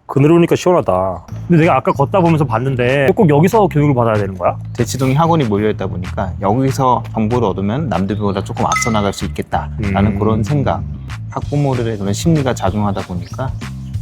그늘오니까 시원하다. 근데 내가 아까 걷다 보면서 봤는데 꼭 여기서 교육을 받아야 되는 거야? 대치동에 학원이 몰려있다 보니까 여기서 정보를 얻으면 남들보다 조금 앞서 나갈 수 있겠다라는 그런 생각, 학부모들의 그런 심리가 작용하다 보니까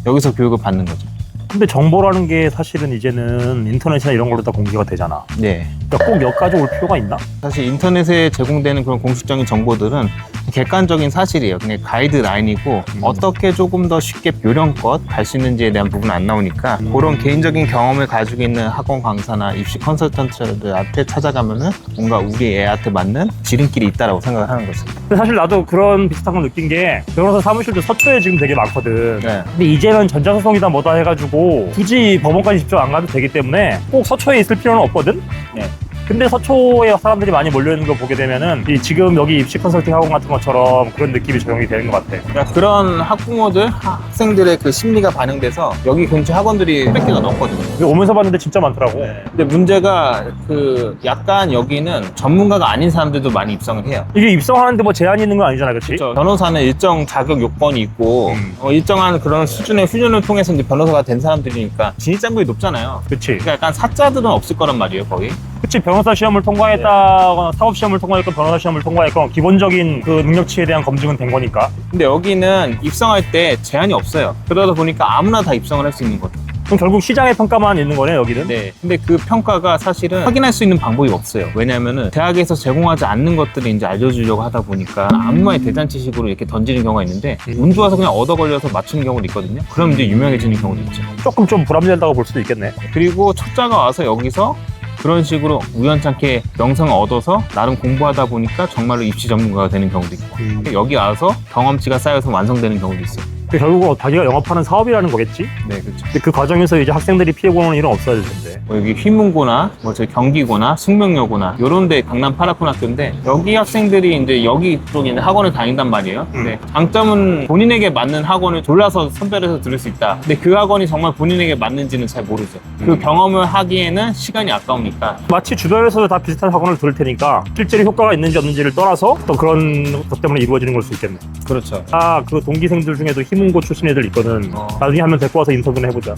여기서 교육을 받는 거죠. 근데 정보라는 게 사실은 이제는 인터넷이나 이런 걸로 다 공개가 되잖아. 네. 그러니까 꼭 여기까지 올 필요가 있나? 사실 인터넷에 제공되는 그런 공식적인 정보들은 객관적인 사실이에요. 그냥 가이드라인이고 어떻게 조금 더 쉽게 요령껏 갈 수 있는지에 대한 부분은 안 나오니까 그런 개인적인 경험을 가지고 있는 학원 강사나 입시 컨설턴트들한테 찾아가면은 뭔가 우리 애한테 맞는 지름길이 있다라고 생각을 하는 거죠. 근데 사실 나도 그런 비슷한 걸 느낀 게 변호사 사무실도 서초에 지금 되게 많거든. 네. 근데 이제는 전자소송이다 뭐다 해가지고 굳이 법원까지 직접 안 가도 되기 때문에 꼭 서초에 있을 필요는 없거든? 네. 근데 서초에 사람들이 많이 몰려있는 걸 보게 되면은 지금 여기 입시 컨설팅 학원 같은 것처럼 그런 느낌이 적용이 되는 것 같아. 그러니까 그런 학부모들, 학생들의 그 심리가 반영돼서 여기 근처 학원들이 100개가 넘거든요. 근데 오면서 봤는데 진짜 많더라고. 근데 문제가 그 약간 여기는 전문가가 아닌 사람들도 많이 입성을 해요. 이게 입성하는데 뭐 제한이 있는 건 아니잖아, 그치? 그렇죠. 변호사는 일정 자격 요건이 있고 일정한 그런 수준의 훈련을 통해서 이제 변호사가 된 사람들이니까 진입장벽이 높잖아요. 그치. 그러니까 약간 사자들은 없을 거란 말이에요, 거의. 그치, 변호사 시험을 통과했다거나 사업 시험을 통과했건 변호사 시험을 통과했건 기본적인 그 능력치에 대한 검증은 된 거니까. 근데 여기는 입성할 때 제한이 없어요. 그러다 보니까 아무나 다 입성을 할 수 있는 거죠. 그럼 결국 시장의 평가만 있는 거네, 여기는? 네. 근데 그 평가가 사실은 확인할 수 있는 방법이 없어요. 왜냐면은 대학에서 제공하지 않는 것들을 이제 알려주려고 하다 보니까 아무마의 대잔치식으로 이렇게 던지는 경우가 있는데 운 좋아서 그냥 얻어 걸려서 맞추는 경우도 있거든요. 그럼 이제 유명해지는 경우도 있죠. 조금 좀 불합리하다고 볼 수도 있겠네. 그리고 초짜가 와서 여기서 그런 식으로 우연찮게 명성을 얻어서 나름 공부하다 보니까 정말로 입시 전문가가 되는 경우도 있고 여기 와서 경험치가 쌓여서 완성되는 경우도 있어요. 결국은 자기가 영업하는 사업이라는 거겠지? 네, 그렇죠. 근데 그 과정에서 이제 학생들이 피해보는 일은 없어야 될 텐데. 뭐 여기 휘문고나 뭐 저희 경기고나 숙명여고나 요런 데 강남 8학군 학교인데 여기 학생들이 이제 여기 쪽에 있는 학원을 다닌단 말이에요. 근데 장점은 본인에게 맞는 학원을 골라서 선별해서 들을 수 있다. 근데 그 학원이 정말 본인에게 맞는지는 잘 모르죠. 그 경험을 하기에는 시간이 아까우니까. 마치 주변에서도 다 비슷한 학원을 들을 테니까 실제로 효과가 있는지 없는지를 떠나서 또 그런 것 때문에 이루어지는 걸 수 있겠네. 그렇죠. 그 동기생들 중에도 희문고 출신 애들 있거든. 나중에 한번 데리고 와서 인터뷰를 해보자.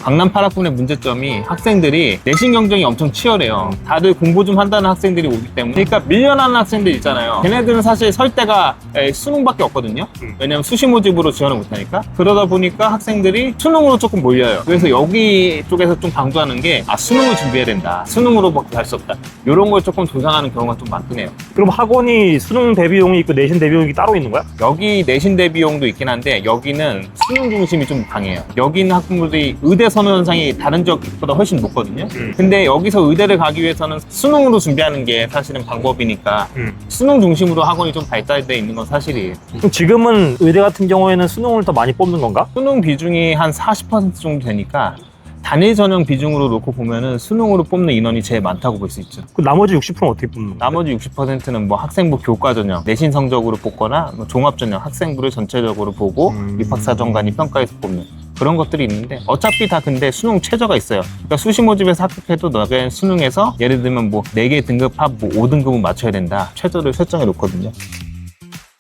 강남 8학군의 문제점이 학생들이 내신 경쟁이 엄청 치열해요. 다들 공부 좀 한다는 학생들이 오기 때문에. 그러니까 밀려나는 학생들 있잖아요. 걔네들은 사실 설 때가 수능밖에 없거든요. 왜냐면 수시 모집으로 지원을 못하니까. 그러다 보니까 학생들이 수능으로 조금 몰려요. 그래서 여기 쪽에서 좀 강조하는 게 수능을 준비해야 된다. 수능으로밖에 갈 수 없다. 이런 걸 조금 조장하는 경우가 좀 많긴 해요. 그럼 학원이 수능 대비용이 있고 내신 대비용이 따로 있는 거야? 여기 내신 대비용도 있긴 한데 여기는 수능 중심이 좀 강해요. 여기 있는 학부모들이 의대 선호 현상이 다른 지역보다 훨씬 높거든요. 근데 여기서 의대를 가기 위해서는 수능으로 준비하는 게 사실은 방법이니까 수능 중심으로 학원이 좀 발달돼 있는 건 사실이에요. 그럼 지금은 의대 같은 경우에는 수능을 더 많이 뽑는 건가? 수능 비중이 한 40% 정도 되니까 단일 전형 비중으로 놓고 보면은 수능으로 뽑는 인원이 제일 많다고 볼 수 있죠. 그 나머지 60%는 어떻게 뽑는 거야? 나머지 60%는 뭐 학생부 교과 전형, 내신 성적으로 뽑거나 뭐 종합 전형, 학생부를 전체적으로 보고 입학사정관이 평가해서 뽑는 그런 것들이 있는데 어차피 다 근데 수능 최저가 있어요. 그러니까 수시 모집에서 합격해도 나중에 수능에서 예를 들면 뭐 4개 등급 합 뭐 5등급은 맞춰야 된다. 최저를 설정해 놓거든요.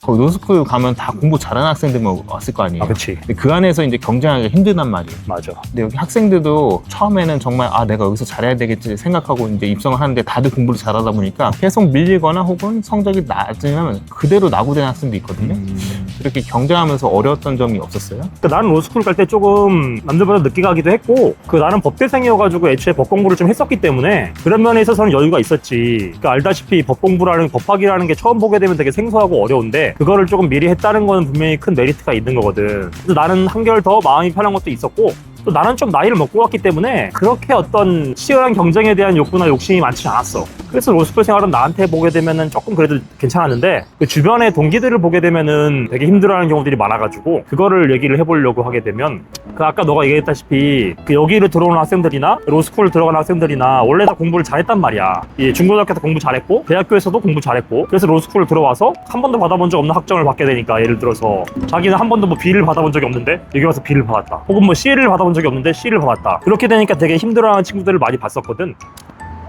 거기 로스쿨 가면 다 공부 잘하는 학생들만 왔을 거 아니에요. 그치. 근데 그 안에서 이제 경쟁하기가 힘들단 말이에요. 맞아. 근데 여기 학생들도 처음에는 정말 내가 여기서 잘해야 되겠지 생각하고 이제 입성을 하는데 다들 공부를 잘하다 보니까 계속 밀리거나 혹은 성적이 낮으면 그대로 낙오되는 학생도 있거든요. 그렇게 경쟁하면서 어려웠던 점이 없었어요? 그러니까 나는 로스쿨 갈 때 조금 남들보다 늦게 가기도 했고 나는 법대생이어가지고 애초에 법 공부를 좀 했었기 때문에 그런 면에 있어서는 여유가 있었지. 그러니까 알다시피 법학이라는 게 처음 보게 되면 되게 생소하고 어려운데 그거를 조금 미리 했다는 건 분명히 큰 메리트가 있는 거거든. 그래서 나는 한결 더 마음이 편한 것도 있었고 또 나는 좀 나이를 먹고 왔기 때문에 그렇게 어떤 치열한 경쟁에 대한 욕구나 욕심이 많지 않았어. 그래서 로스쿨 생활은 나한테 보게 되면은 조금 그래도 괜찮았는데 그 주변의 동기들을 보게 되면은 되게 힘들어하는 경우들이 많아가지고 그거를 얘기를 해보려고 하게 되면 그 아까 너가 얘기했다시피 그 여기를 들어오는 학생들이나 로스쿨을 들어가는 학생들이나 원래 다 공부를 잘했단 말이야. 중고등학교 때 공부 잘했고 대학교에서도 공부 잘했고 그래서 로스쿨을 들어와서 한 번도 받아본 적 없는 학점을 받게 되니까 예를 들어서 자기는 한 번도 뭐 B를 받아본 적이 없는데 여기 와서 B를 받았다. 혹은 뭐 C를 받아본 적이 없는데 C를 받았다. 그렇게 되니까 되게 힘들어하는 친구들을 많이 봤었거든.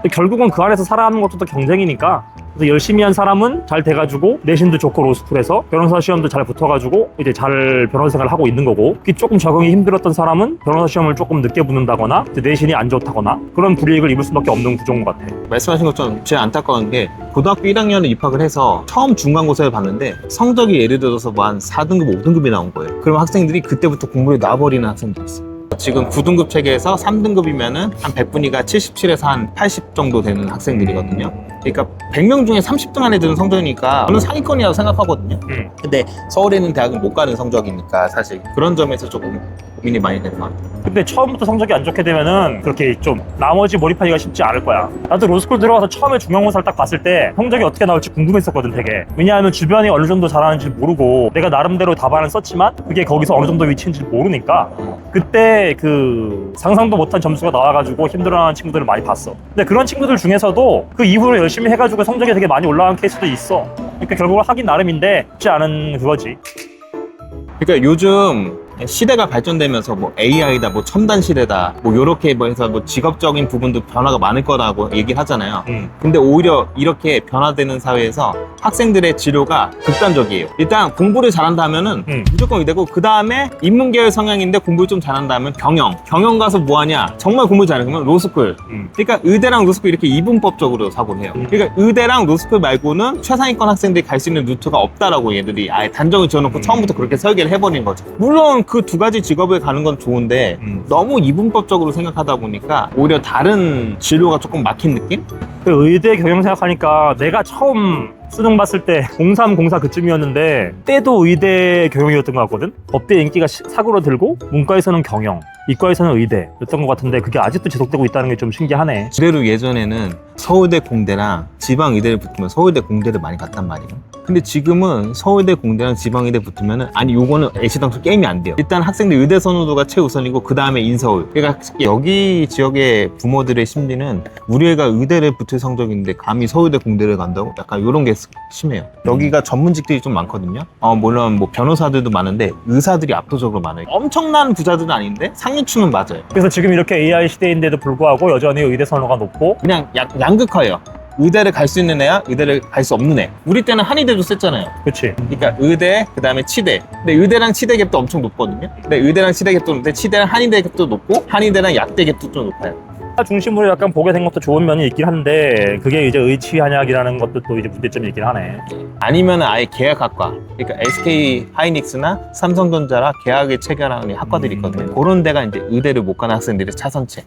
근데 결국은 그 안에서 살아가는 것도 또 경쟁이니까, 그래서 열심히 한 사람은 잘 돼가지고 내신도 좋고 로스쿨에서 변호사 시험도 잘 붙어가지고 이제 잘 변호사 생활을 하고 있는 거고, 그게 조금 적응이 힘들었던 사람은 변호사 시험을 조금 늦게 붙는다거나 이제 내신이 안 좋다거나 그런 불이익을 입을 수밖에 없는 구조인 것 같아. 말씀하신 것처럼 제일 안타까운 게 고등학교 1학년에 입학을 해서 처음 중간고사를 봤는데 성적이 예를 들어서 뭐 한 4등급, 5등급이 나온 거예요. 그럼 학생들이 그때부터 공부를 놔버리는 학생들이 있어요. 지금 9등급 체계에서 3등급이면은 한 100분위가 77에서 한 80 정도 되는 학생들이거든요. 그러니까 100명 중에 30등 안에 드는 성적이니까 저는 상위권이라고 생각하거든요. 근데 서울에 있는 대학은 못 가는 성적이니까 사실 그런 점에서 조금 고민이 많이 되는 것 같아요. 근데 처음부터 성적이 안 좋게 되면은 그렇게 좀 나머지 몰입하기가 쉽지 않을 거야. 나도 로스쿨 들어가서 처음에 중간고사를 딱 봤을 때 성적이 어떻게 나올지 궁금했었거든, 되게. 왜냐하면 주변이 어느 정도 잘하는지 모르고 내가 나름대로 답안을 썼지만 그게 거기서 어느 정도 위치인지 모르니까 그때 그 상상도 못한 점수가 나와가지고 힘들어하는 친구들을 많이 봤어. 근데 그런 친구들 중에서도 그 이후로 열심히 해가지고 성적이 되게 많이 올라간 케이스도 있어. 그러니까 결국은 하긴 나름인데 쉽지 않은 그거지. 그러니까 요즘 시대가 발전되면서 뭐 AI다, 뭐 첨단 시대다, 뭐 요렇게 뭐 해서 뭐 직업적인 부분도 변화가 많을 거라고 얘기를 하잖아요. 근데 오히려 이렇게 변화되는 사회에서 학생들의 진로가 극단적이에요. 일단 공부를 잘한다 하면은 무조건 의대고, 그 다음에 인문계열 성향인데 공부를 좀 잘한다 하면 경영 가서 뭐 하냐? 정말 공부 잘해 그러면 로스쿨. 그러니까 의대랑 로스쿨 이렇게 이분법적으로 사고를 해요. 그러니까 의대랑 로스쿨 말고는 최상위권 학생들이 갈 수 있는 루트가 없다라고 얘들이 아예 단정을 지어놓고 처음부터 그렇게 설계를 해버린 거죠. 물론 그 두 가지 직업을 가는 건 좋은데 너무 이분법적으로 생각하다 보니까 오히려 다른 진로가 조금 막힌 느낌? 그 의대 경영 생각하니까 내가 처음 수능 봤을 때 03, 04 그쯤이었는데 때도 의대 경영이었던 것 같거든? 법대 인기가 사그러들고 문과에서는 경영, 이과에서는 의대였던 것 같은데 그게 아직도 지속되고 있다는 게 좀 신기하네. 그대로 예전에는 서울대 공대랑 지방의대를 붙으면 서울대 공대를 많이 갔단 말이에요. 근데 지금은 서울대 공대랑 지방의대 붙으면은 아니 요거는 애시당초 게임이 안 돼요. 일단 학생들 의대 선호도가 최우선이고 그 다음에 인서울. 그러니까 여기 지역의 부모들의 심리는 우리 애가 의대를 붙을 성적인데 감히 서울대 공대를 간다고? 약간 이런 게 심해요. 여기가 전문직들이 좀 많거든요. 물론 뭐 변호사들도 많은데 의사들이 압도적으로 많아요. 엄청난 부자들은 아닌데 상류층은 맞아요. 그래서 지금 이렇게 AI 시대인데도 불구하고 여전히 의대 선호가 높고 그냥 양극화예요. 의대를 갈 수 있는 애야, 의대를 갈 수 없는 애. 우리 때는 한의대도 셌잖아요. 그치. 그러니까 의대, 그 다음에 치대. 근데 의대랑 치대 갭도 엄청 높거든요. 근데 의대랑 치대 갭도 높은데 치대랑 한의대 갭도 높고 한의대랑 약대 갭도 좀 높아요. 중심으로 약간 보게 된 것도 좋은 면이 있긴 한데 그게 이제 의치한약이라는 것도 또 이제 문제점이 있긴 하네. 아니면 아예 계약학과. 그러니까 SK 하이닉스나 삼성전자라 계약을 체결하는 학과들이 있거든요. 그런 데가 이제 의대를 못 가는 학생들의 차선책.